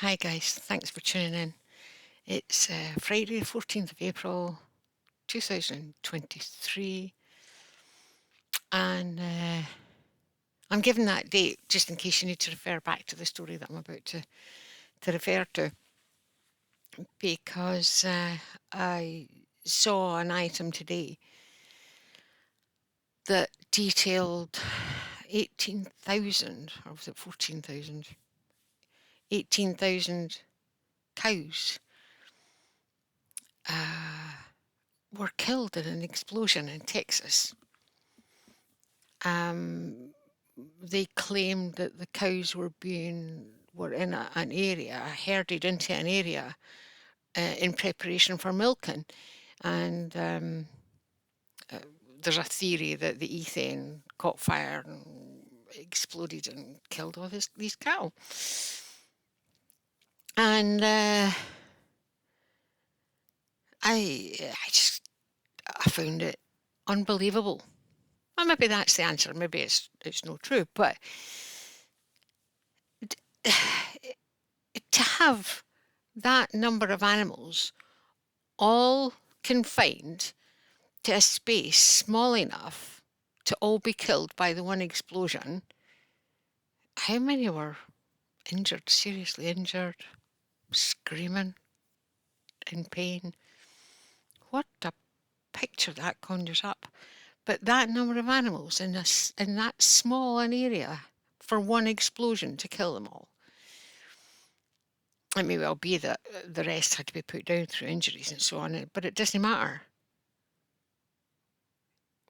Hi guys, thanks for tuning in. It's Friday, the 14th of April 2023, and I'm giving that date just in case you need to refer back to the story that I'm about to refer to, because I saw an item today that detailed 18,000, or was it 14,000? 18,000 cows were killed in an explosion in Texas. They claimed that the cows were in an area, herded into an area in preparation for milking, and there's a theory that the ethane caught fire and exploded and killed all these cattle. And I found it unbelievable. Well, maybe that's the answer. Maybe it's not true, but to have that number of animals all confined to a space small enough to all be killed by the one explosion, how many were injured, seriously injured, screaming in pain? What a picture that conjures up. But that number of animals in that small an area for one explosion to kill them all. It may well be that the rest had to be put down through injuries and so on, but it doesn't matter.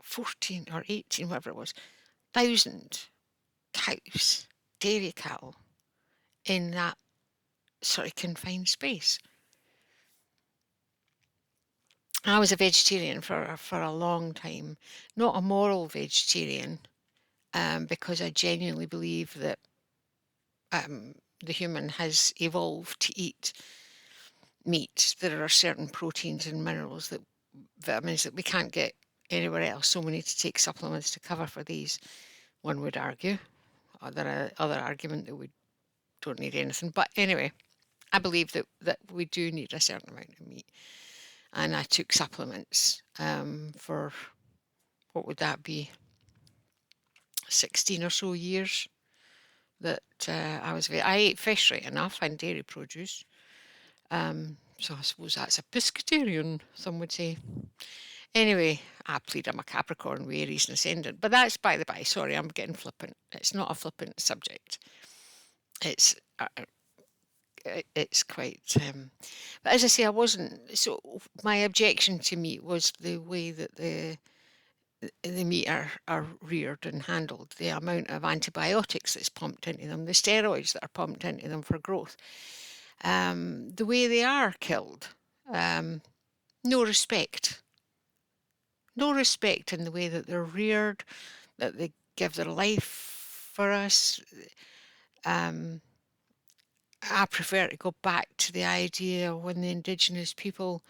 14 or 18, whatever it was, thousand cows, dairy cattle, in that sort of confined space. I was a vegetarian for a long time, not a moral vegetarian, because I genuinely believe that the human has evolved to eat meat. There are certain proteins and minerals, vitamins that we can't get anywhere else, so we need to take supplements to cover for these. One would argue. Other argument that we don't need anything. But anyway, I believe that we do need a certain amount of meat. And I took supplements for, what would that be, 16 or so years that I ate fish right enough and dairy produce. So I suppose that's a pescatarian, some would say. Anyway, I plead I'm a Capricorn with Aries and Ascendant, but that's by the by. Sorry, I'm getting flippant. It's not a flippant subject. It's quite. But as I say, I wasn't. So my objection to meat was the way that the meat are reared and handled, the amount of antibiotics that's pumped into them, the steroids that are pumped into them for growth, the way they are killed. No respect. No respect in the way that they're reared, that they give their life for us. I prefer to go back to the idea of when the indigenous people,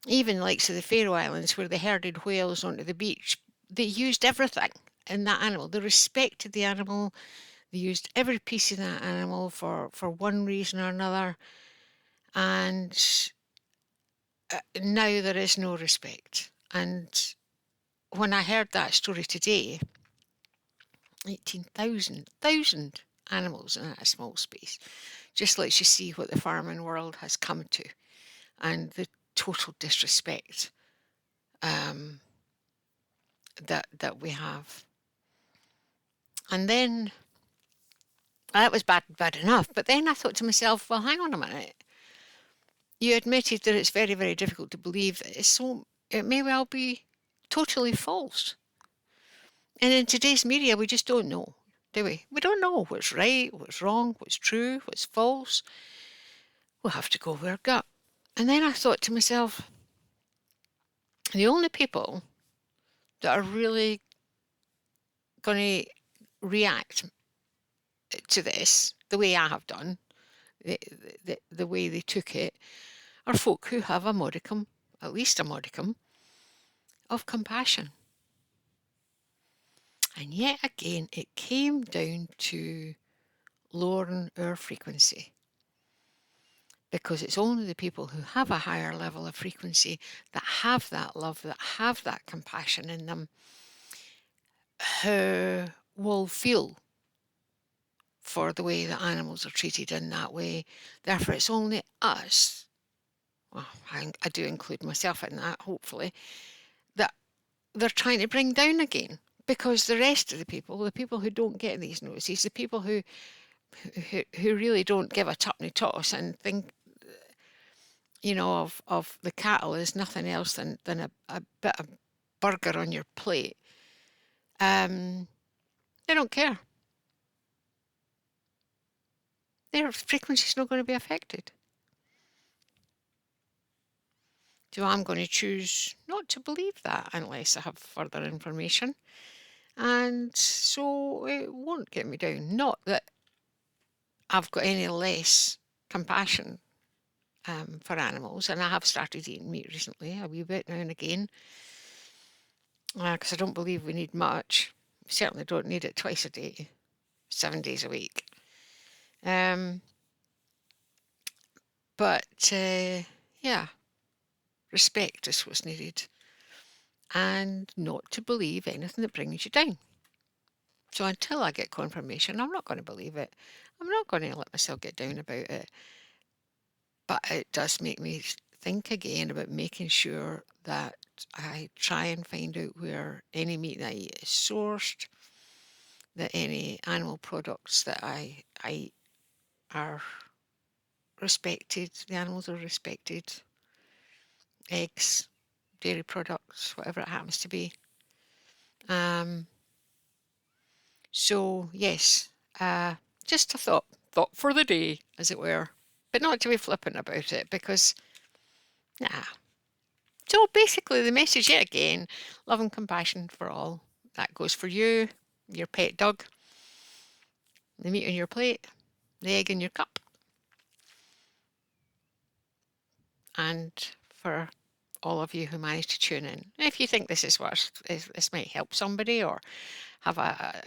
even like the Faroe Islands, where they herded whales onto the beach, they used everything in that animal. They respected the animal. They used every piece of that animal for one reason or another. And now there is no respect. And when I heard that story today, 18,000 animals in a small space, just lets you see what the farming world has come to, and the total disrespect that we have. And then that was bad enough. But then I thought to myself, well, hang on a minute. You admitted that it's very, very difficult to believe this, so it may well be totally false. And in today's media, we just don't know, do we? We don't know what's right, what's wrong, what's true, what's false. We'll have to go with our gut. And then I thought to myself, the only people that are really going to react to this the way I have done, the way they took it, are folk who have a modicum, at least a modicum, of compassion. And yet again, it came down to lowering our frequency. because it's only the people who have a higher level of frequency, that have that love, that have that compassion in them, who will feel for the way that animals are treated in that way. Therefore, it's only us, well, I do include myself in that, hopefully, that they're trying to bring down again. Because the rest of the people who don't get these notices, the people who really don't give a tuppenny toss and think, of the cattle as nothing else than a bit of burger on your plate, they don't care. Their frequency's not going to be affected. So I'm going to choose not to believe that unless I have further information. And so it won't get me down. Not that I've got any less compassion for animals, and I have started eating meat recently, a wee bit now and again, because I don't believe we need much. We certainly don't need it twice a day, 7 days a week. But yeah, respect is what's needed, and not to believe anything that brings you down. So until I get confirmation, I'm not going to believe it. I'm not going to let myself get down about it. But it does make me think again about making sure that I try and find out where any meat that I eat is sourced, that any animal products that I eat are respected, the animals are respected, eggs, dairy products, whatever it happens to be. So yes, just a thought for the day, as it were, but not to be flippant about it, because So basically, the message yet again: love and compassion for all. That goes for you, your pet dog, the meat on your plate, the egg in your cup, and for all of you who managed to tune in. If you think this might help somebody or have a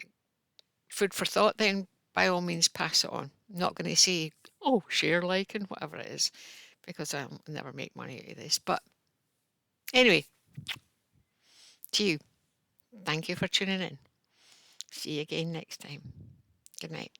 food for thought, then by all means pass it on. I'm not going to say, oh, share, like, and whatever it is, because I'll never make money out of this. But anyway, to you, thank you for tuning in. See you again next time. Good night.